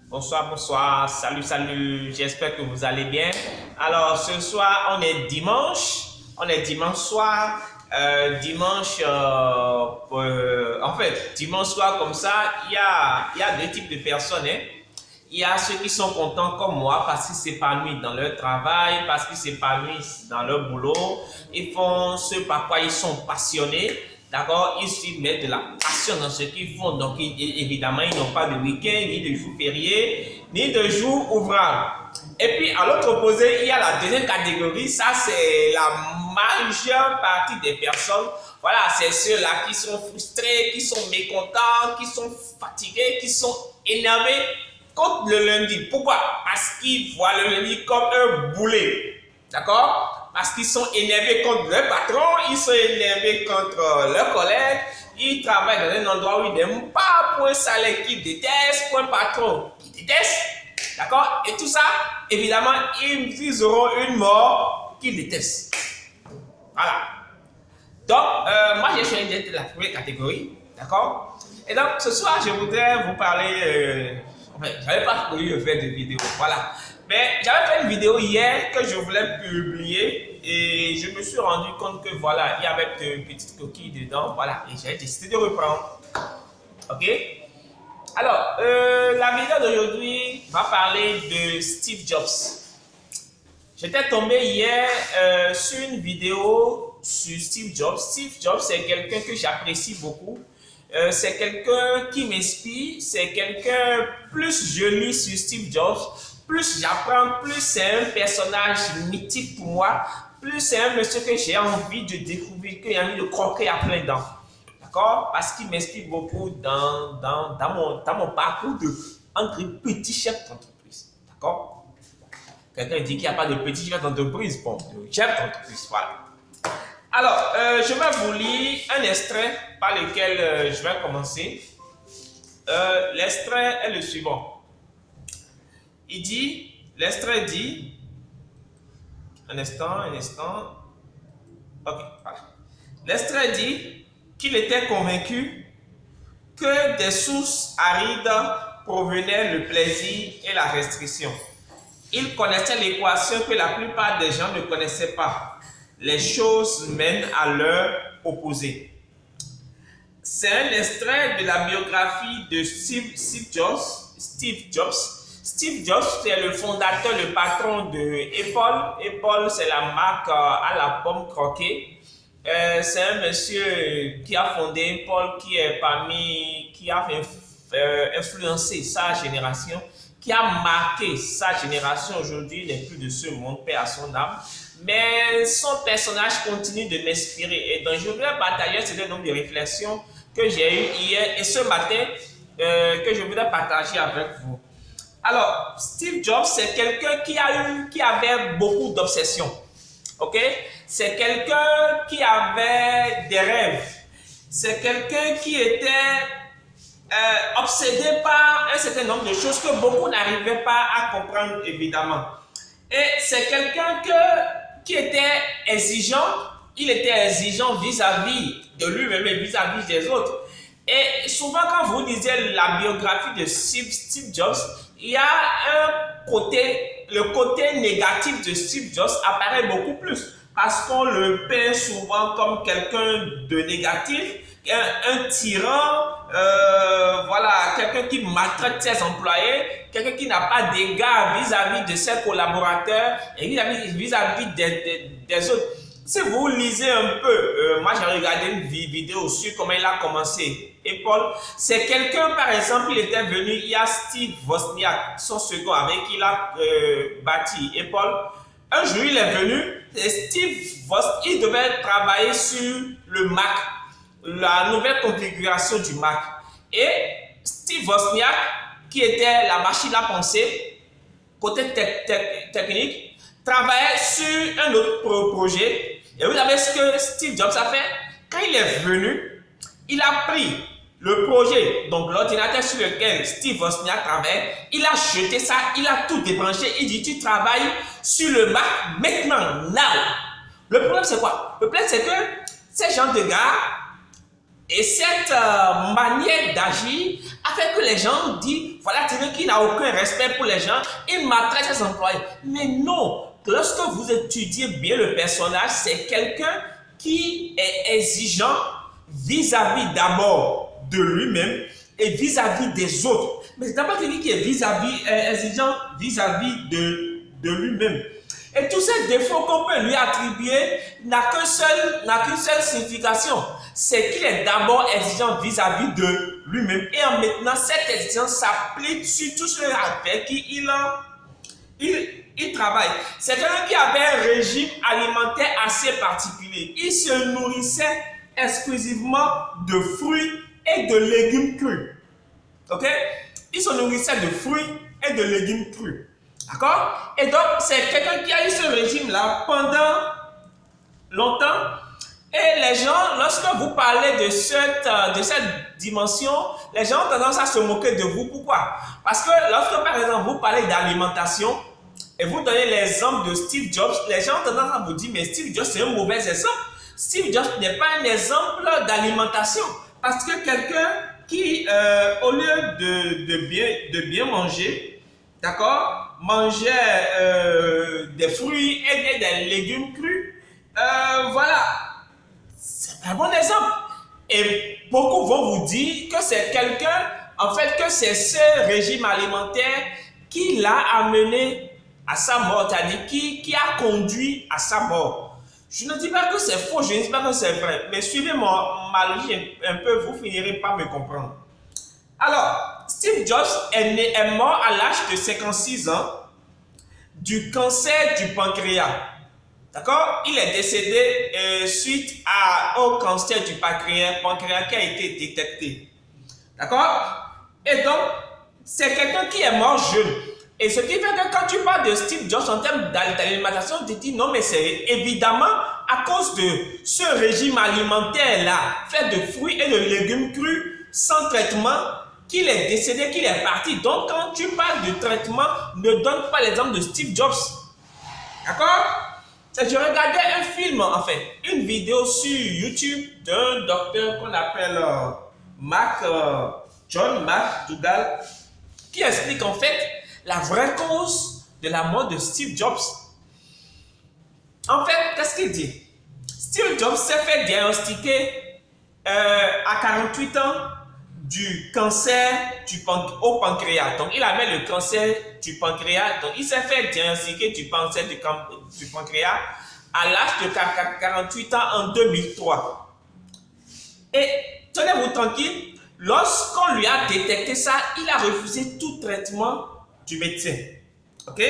Bonsoir, bonsoir, salut, salut, j'espère que vous allez bien. Alors, ce soir, on est dimanche soir, dimanche soir comme ça, il y a deux types de personnes, hein. Il y a ceux qui sont contents comme moi parce qu'ils s'épanouissent dans leur travail, parce qu'ils s'épanouissent dans leur boulot, ils font ce par quoi ils sont passionnés. D'accord, ils mettent de la passion dans ce qu'ils font. Donc, évidemment, ils n'ont pas de week-end, ni de jours fériés, ni de jours ouvrables. Et puis, à l'autre opposé, il y a la deuxième catégorie. Ça, c'est la majeure partie des personnes. Voilà, c'est ceux-là qui sont frustrés, qui sont mécontents, qui sont fatigués, qui sont énervés contre le lundi. Pourquoi? Parce qu'ils voient le lundi comme un boulet. D'accord? Parce qu'ils sont énervés contre leur patron, ils sont énervés contre leurs collègues, ils travaillent dans un endroit où ils n'aiment pas, pour un salaire qu'ils détestent, pour un patron qu'ils détestent. D'accord? Et tout ça, évidemment, ils auront une mort qu'ils détestent. Voilà. Donc, moi, j'ai choisi d'être de la première catégorie. D'accord? Et donc, ce soir, je voudrais vous parler. J'avais pas prévu de faire de vidéo. Voilà. Mais j'avais fait une vidéo hier que je voulais publier et je me suis rendu compte que voilà, il y avait de petites coquilles dedans. Voilà. Et j'ai décidé de reprendre. Ok? Alors, la vidéo d'aujourd'hui va parler de Steve Jobs. J'étais tombé hier sur une vidéo sur Steve Jobs. Steve Jobs, c'est quelqu'un que j'apprécie beaucoup. C'est quelqu'un qui m'inspire. C'est quelqu'un, plus je lis sur Steve Jobs, plus j'apprends, plus c'est un personnage mythique pour moi, plus c'est un monsieur que j'ai envie de découvrir, que j'ai envie de croquer à plein dents. D'accord? Parce qu'il m'inspire beaucoup dans mon parcours entre petits chefs d'entreprise. D'accord? Quelqu'un dit qu'il n'y a pas de petits chefs d'entreprise. Bon, de chef d'entreprise, voilà. Alors, je vais vous lire un extrait par lequel je vais commencer. L'extrait est le suivant. L'extrait dit, un instant, ok, voilà. L'extrait dit qu'il était convaincu que des sources arides provenaient le plaisir et la restriction. Il connaissait l'équation que la plupart des gens ne connaissaient pas. Les choses mènent à leur opposé. C'est un extrait de la biographie de Steve Jobs. Steve Jobs, c'est le fondateur, le patron de Apple. Apple, c'est la marque à la pomme croquée. C'est un monsieur qui a fondé Apple, qui a influencé sa génération, qui a marqué sa génération. Aujourd'hui, il n'est plus de ce monde, paix à son âme. Mais son personnage continue de m'inspirer. Et donc, je voudrais partager ce nombre de réflexions que j'ai eues hier et ce matin que je voudrais partager avec vous. Alors, Steve Jobs, c'est quelqu'un qui avait beaucoup d'obsessions. Ok? C'est quelqu'un qui avait des rêves. C'est quelqu'un qui était obsédé par un certain nombre de choses que beaucoup n'arrivaient pas à comprendre, évidemment. Et c'est quelqu'un qui était exigeant. Il était exigeant vis-à-vis de lui-même et vis-à-vis des autres. Et souvent, quand vous lisez la biographie de Steve Jobs, il y a le côté négatif de Steve Jobs apparaît beaucoup plus. Parce qu'on le peint souvent comme quelqu'un de négatif, un tyran, voilà, quelqu'un qui maltraite ses employés, quelqu'un qui n'a pas d'égard vis-à-vis de ses collaborateurs et vis-à-vis des autres. Si vous lisez un peu, moi j'ai regardé une vidéo sur comment il a commencé Apple. C'est quelqu'un, par exemple, il était venu, il y a Steve Wozniak, son second, avec qui il a bâti Apple. Un jour, il est venu et Steve Wozniak, il devait travailler sur le Mac, la nouvelle configuration du Mac. Et Steve Wozniak, qui était la machine à penser, côté technique, travaillait sur un autre projet. Et vous savez ce que Steve Jobs a fait? Quand il est venu, il a pris le projet, donc l'ordinateur sur lequel Steve Wozniak travaille, il a jeté ça, il a tout débranché. Il dit, tu travailles sur le Mac maintenant, now. Le problème, c'est quoi? Le problème, c'est que ces gens de gars, Et cette manière d'agir a fait que les gens disent, voilà, tu veux qu'il n'a aucun respect pour les gens, il maltraite ses employés. Mais non, lorsque vous étudiez bien le personnage, c'est quelqu'un qui est exigeant vis-à-vis d'abord de lui-même et vis-à-vis des autres. Mais c'est d'abord quelqu'un qui est exigeant vis-à-vis de lui-même. Et tous ces défauts qu'on peut lui attribuer n'a qu'une seule signification. C'est qu'il est d'abord exigeant vis-à-vis de lui-même. Et en maintenant, cette exigence s'applique sur tout ce avec qui il travaille. C'est quelqu'un qui avait un régime alimentaire assez particulier. Il se nourrissait exclusivement de fruits et de légumes crus. Ok? Il se nourrissait de fruits et de légumes crus. D'accord? Et donc, c'est quelqu'un qui a eu ce régime-là pendant longtemps. Et les gens, lorsque vous parlez de cette dimension, les gens ont tendance à se moquer de vous. Pourquoi? Parce que lorsque, par exemple, vous parlez d'alimentation et vous donnez l'exemple de Steve Jobs, les gens ont tendance à vous dire, mais Steve Jobs, c'est un mauvais exemple. Steve Jobs n'est pas un exemple d'alimentation. Parce que quelqu'un qui, au lieu de bien manger, d'accord, mangeait des fruits et des légumes crus, voilà, c'est un bon exemple. Et beaucoup vont vous dire que c'est quelqu'un, en fait, que c'est ce régime alimentaire qui l'a amené à sa mort, c'est-à-dire qui a conduit à sa mort. Je ne dis pas que c'est faux, je ne dis pas que c'est vrai, mais suivez ma logique un peu, vous finirez par me comprendre. Alors, Steve Jobs est mort à l'âge de 56 ans du cancer du pancréas. D'accord? Il est décédé suite au cancer du pancréas qui a été détecté. D'accord? Et donc, c'est quelqu'un qui est mort jeune. Et ce qui fait que quand tu parles de Steve Jobs en termes d'alimentation, tu te dis non, mais c'est évidemment à cause de ce régime alimentaire-là, fait de fruits et de légumes crus, sans traitement, qu'il est décédé, qu'il est parti. Donc, quand tu parles de traitement, ne donne pas l'exemple de Steve Jobs. D'accord? Je regardais un film, en fait, une vidéo sur YouTube d'un docteur qu'on appelle John McDougall, qui explique en fait la vraie cause de la mort de Steve Jobs. En fait, qu'est-ce qu'il dit? Steve Jobs s'est fait diagnostiquer à 48 ans du cancer au pancréas. Donc, il avait le cancer du pancréas. Donc, il s'est fait diagnostiquer du cancer du pancréas à l'âge de 48 ans en 2003. Et tenez-vous tranquille, lorsqu'on lui a détecté ça, il a refusé tout traitement du médecin. Ok?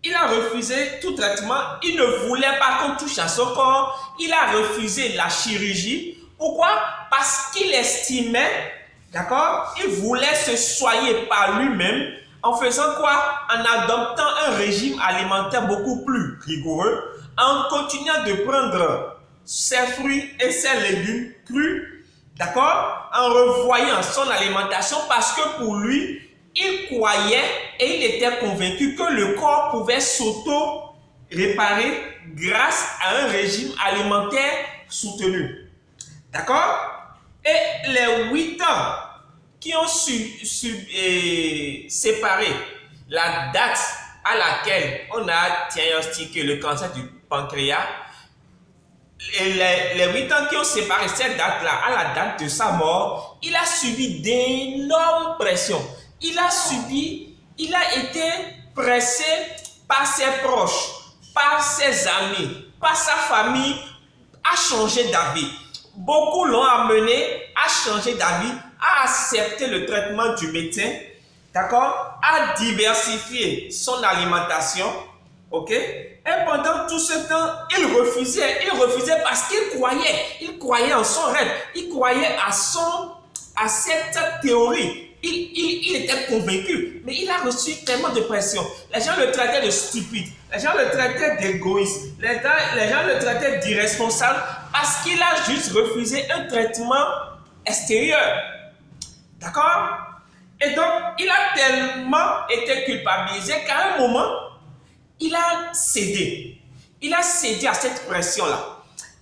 Il a refusé tout traitement. Il ne voulait pas qu'on touche à son corps. Il a refusé la chirurgie. Pourquoi? Parce qu'il estimait, d'accord, il voulait se soigner par lui-même en faisant quoi? En adoptant un régime alimentaire beaucoup plus rigoureux, en continuant de prendre ses fruits et ses légumes crus, d'accord, en revoyant son alimentation parce que pour lui, il croyait et il était convaincu que le corps pouvait s'auto-réparer grâce à un régime alimentaire soutenu. D'accord? Et les 8 ans qui ont séparé la date à laquelle on a diagnostiqué le cancer du pancréas, et les 8 ans qui ont séparé cette date-là à la date de sa mort, il a subi d'énormes pressions. Il a été pressé par ses proches, par ses amis, par sa famille à changer d'avis. Beaucoup l'ont amené à changer d'avis, à accepter le traitement du médecin, d'accord, à diversifier son alimentation, ok. Et pendant tout ce temps, il refusait parce qu'il croyait en son rêve, il croyait à cette théorie. Il était convaincu, mais il a reçu tellement de pression. Les gens le traitaient de stupide, les gens le traitaient d'égoïste, les gens le traitaient d'irresponsable parce qu'il a juste refusé un traitement extérieur. D'accord? Et donc, il a tellement été culpabilisé qu'à un moment, il a cédé. Il a cédé à cette pression-là.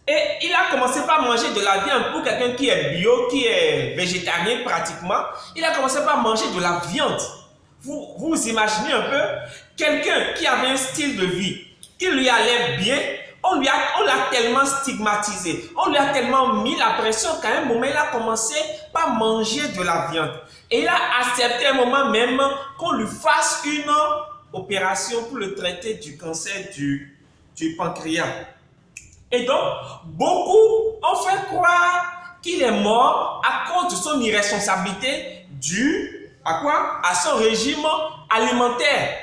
Et il a commencé par manger de la viande. Pour quelqu'un qui est bio, qui est végétarien pratiquement, il a commencé par manger de la viande. Vous imaginez un peu, quelqu'un qui avait un style de vie, qui lui allait bien, on l'a tellement stigmatisé, on lui a tellement mis la pression qu'à un moment, il a commencé par manger de la viande. Et il a accepté à un moment même qu'on lui fasse une opération pour le traiter du cancer du pancréas. Et donc, beaucoup ont fait croire qu'il est mort à cause de son irresponsabilité due à quoi? À son régime alimentaire.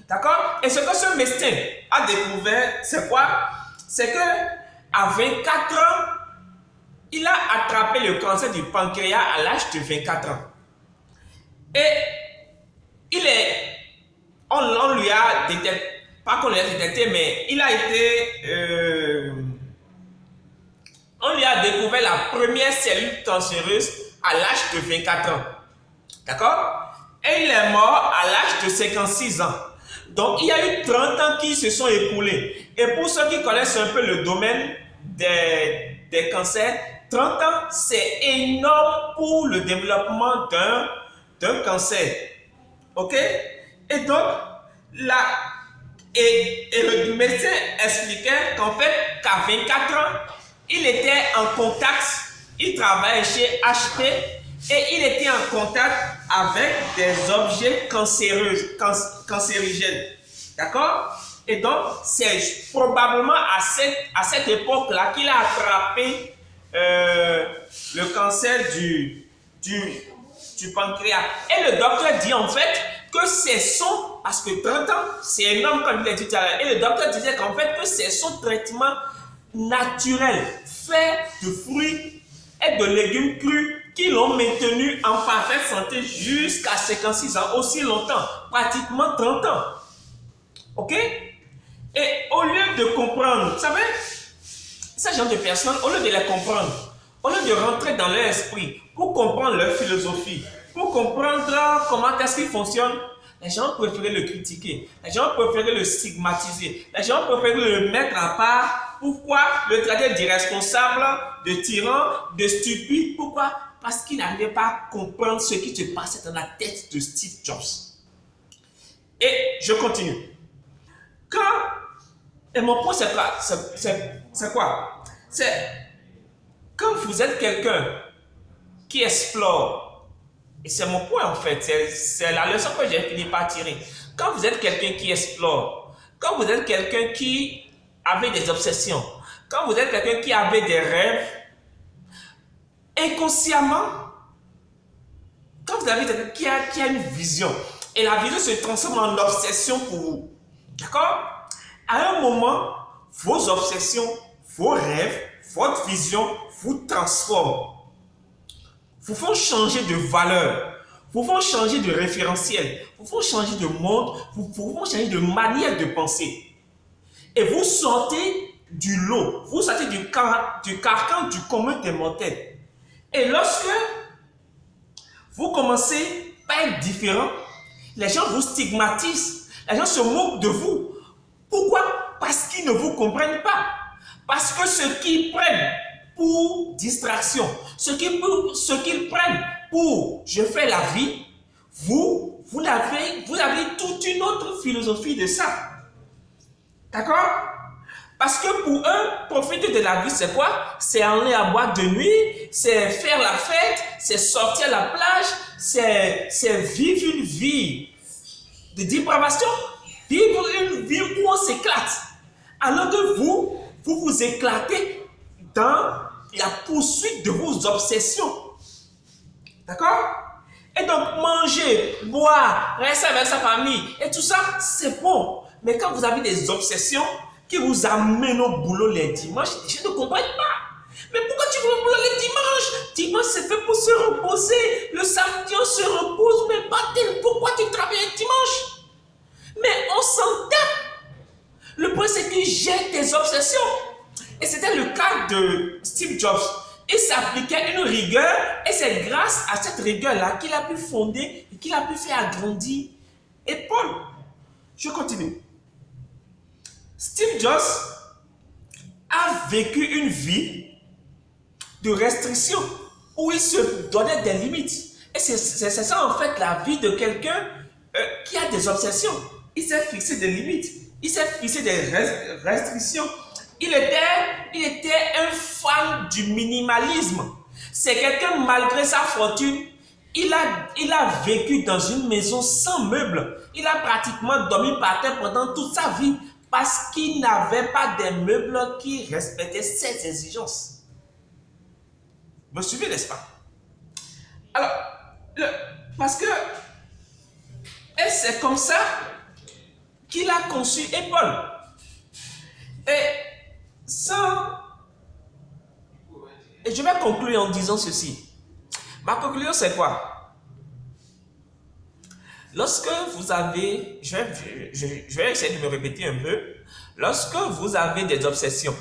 D'accord? Et ce que ce médecin a découvert, c'est quoi? C'est que à 24 ans, il a attrapé le cancer du pancréas à l'âge de 24 ans. Et on lui a détecté, pas qu'on lui a détecté, mais il a été, on lui a découvert la première cellule cancéreuse à l'âge de 24 ans. D'accord? Et il est mort à l'âge de 56 ans. Donc, il y a eu 30 ans qui se sont écoulés. Et pour ceux qui connaissent un peu le domaine des cancers, 30 ans, c'est énorme pour le développement d'un cancer. OK? Et donc, le médecin expliquait qu'en fait, qu'à 24 ans, il était en contact, il travaillait chez HP et il était en contact avec des objets cancérigènes. D'accord? Et donc, c'est probablement à cette époque-là qu'il a attrapé le cancer du pancréas. Et le docteur dit en fait que c'est son, parce que 30 ans, c'est énorme comme il a dit tout à l'heure, et le docteur disait qu'en fait que c'est son traitement naturel, fait de fruits et de légumes crus qui l'ont maintenu en parfaite santé jusqu'à 56 ans, aussi longtemps, pratiquement 30 ans. Ok? Et au lieu de comprendre, vous savez, ces genre de personnes, au lieu de les comprendre, au lieu de rentrer dans leur esprit pour comprendre leur philosophie, pour comprendre comment est-ce qu'ils fonctionnent, les gens préfèrent le critiquer, les gens préfèrent le stigmatiser, les gens préfèrent le mettre à part. Pourquoi? Le traiter d'irresponsable, de tyran, de stupide. Pourquoi? Parce qu'il n'arrivait pas à comprendre ce qui se passait dans la tête de Steve Jobs. Et je continue. Et mon point, c'est quoi? C'est quand vous êtes quelqu'un qui explore, et c'est mon point en fait, c'est la leçon que j'ai fini par tirer. Quand vous êtes quelqu'un qui explore, quand vous êtes quelqu'un qui avait des obsessions, quand vous êtes quelqu'un qui avait des rêves, inconsciemment, quand vous avez quelqu'un qui a une vision, et la vision se transforme en obsession pour vous, d'accord? À un moment, vos obsessions, vos rêves, votre vision vous transforment, vous font changer de valeur, vous font changer de référentiel, vous font changer de monde, vous font changer de manière de penser. Et vous sortez du lot, vous sortez du carcan du commun des mortels. Et lorsque vous commencez par être différent, les gens vous stigmatisent, les gens se moquent de vous. Pourquoi? Parce qu'ils ne vous comprennent pas. Parce que ce qu'ils prennent pour distraction, ce qu'ils prennent pour je fais la vie, vous avez toute une autre philosophie de ça. D'accord? Parce que pour eux, profiter de la vie, c'est quoi? C'est aller à boîte de nuit, c'est faire la fête, c'est sortir à la plage, c'est vivre une vie de dépravation, vivre une vie où on s'éclate. Alors que vous éclatez dans la poursuite de vos obsessions. D'accord? Et donc, manger, boire, rester avec sa famille, et tout ça, c'est bon. Mais quand vous avez des obsessions qui vous amènent au boulot les dimanches, je ne comprends pas. Mais pourquoi tu vas au boulot les dimanches? Dimanche, c'est fait pour se reposer. Le samedi, on se repose. Mais bâtard, pourquoi tu travailles le dimanche? Mais on s'en tape. Le point, c'est qu'il gère tes obsessions. Et c'était le cas de Steve Jobs. Il s'appliquait une rigueur et c'est grâce à cette rigueur-là qu'il a pu fonder et qu'il a pu faire agrandir Apple. Je continue. Steve Jobs a a vécu une vie de restriction où il se donnait des limites. Et c'est ça en fait la vie de quelqu'un qui a des obsessions. Il s'est fixé des limites, il s'est fixé des restrictions. Il était un fan du minimalisme. C'est quelqu'un, malgré sa fortune, il a vécu dans une maison sans meubles. Il a pratiquement dormi par terre pendant toute sa vie parce qu'il n'avait pas des meubles qui respectaient ses exigences. Vous me suivez, n'est-ce pas? Alors, parce que c'est comme ça qu'il a conçu Apple. Et je vais conclure en disant ceci. Ma conclusion, c'est quoi? Lorsque vous avez, je vais essayer de me répéter un peu. Lorsque vous avez des obsessions,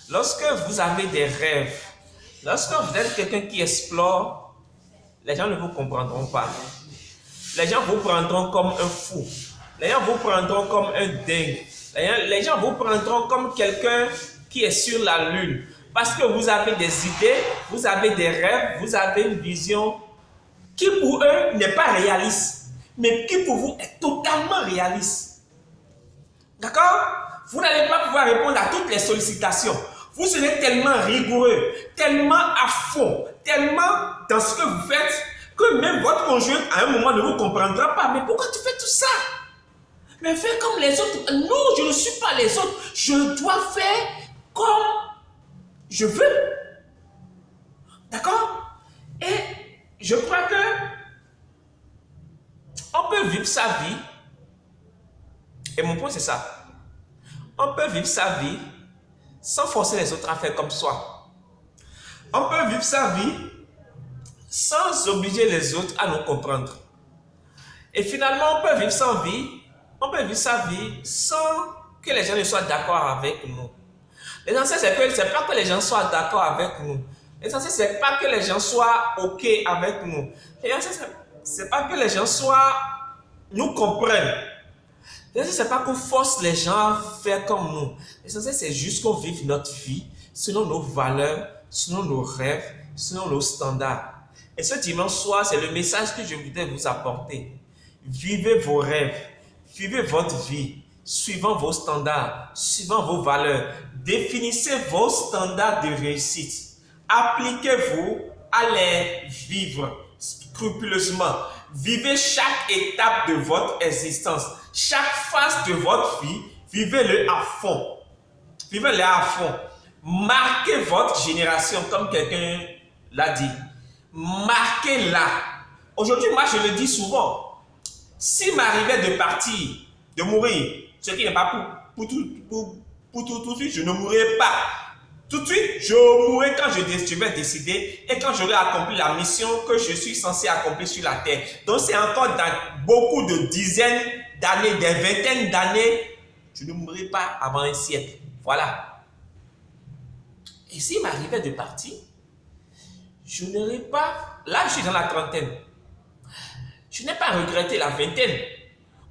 lorsque vous avez des rêves, lorsque vous êtes quelqu'un qui explore, les gens ne vous comprendront pas. Les gens vous prendront comme un fou. Les gens vous prendront comme un dingue. Les gens vous prendront comme quelqu'un qui est sur la lune. Parce que vous avez des idées, vous avez des rêves, vous avez une vision qui pour eux n'est pas réaliste, mais qui pour vous est totalement réaliste. D'accord? Vous n'allez pas pouvoir répondre à toutes les sollicitations. Vous serez tellement rigoureux, tellement à fond, tellement dans ce que vous faites, que même votre conjoint à un moment ne vous comprendra pas. Mais pourquoi tu fais tout ça? Mais fais comme les autres. Non, je ne suis pas les autres. Je dois faire comme je veux. D'accord? Et je crois que on peut vivre sa vie. Et mon point, c'est ça. On peut vivre sa vie sans forcer les autres à faire comme soi. On peut vivre sa vie sans obliger les autres à nous comprendre. Et finalement, on peut vivre sa vie sans que les gens ne soient d'accord avec nous. L'essentiel, c'est pas que les gens soient d'accord avec nous. L'essentiel, c'est pas que les gens soient OK avec nous. L'essentiel, c'est pas que les gens nous comprennent. L'essentiel, c'est pas qu'on force les gens à faire comme nous. L'essentiel, c'est juste qu'on vive notre vie selon nos valeurs, selon nos rêves, selon nos standards. Et ce dimanche soir, c'est le message que je voudrais vous apporter. Vivez vos rêves, vivez votre vie, suivant vos standards, suivant vos valeurs. Définissez vos standards de réussite. Appliquez-vous à les vivre scrupuleusement. Vivez chaque étape de votre existence, chaque phase de votre vie, vivez-le à fond. Vivez-le à fond. Marquez votre génération, comme quelqu'un l'a dit. Marquez-la. Aujourd'hui, moi, je le dis souvent. S'il m'arrivait de partir, de mourir, ce qui n'est pas pour tout de suite, je ne mourrai pas. Tout de suite, je mourrai quand je vais décider et quand j'aurai accompli la mission que je suis censé accomplir sur la terre. Donc, c'est encore dans beaucoup de dizaines d'années, des vingtaines d'années, je ne mourrai pas avant un siècle. Voilà. Et s'il m'arrivait de partir, je n'aurais pas... Là, je suis dans la trentaine. Je n'ai pas regretté la vingtaine.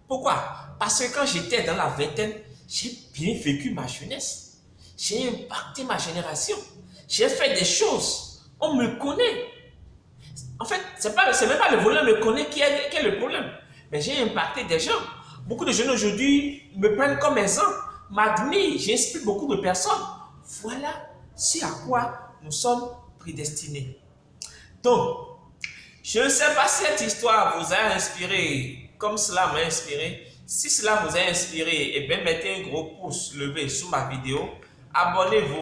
Pourquoi? Parce que quand j'étais dans la vingtaine, j'ai bien vécu ma jeunesse. J'ai impacté ma génération. J'ai fait des choses. On me connaît. En fait, c'est même pas le volet me connaît qui est le problème. Mais j'ai impacté des gens. Beaucoup de jeunes aujourd'hui me prennent comme exemple, m'admirent. J'inspire beaucoup de personnes. Voilà ce à quoi nous sommes prédestinés. Donc, je ne sais pas si cette histoire vous a inspiré comme cela m'a inspiré. Si cela vous a inspiré, eh bien, mettez un gros pouce levé sous ma vidéo. Abonnez-vous.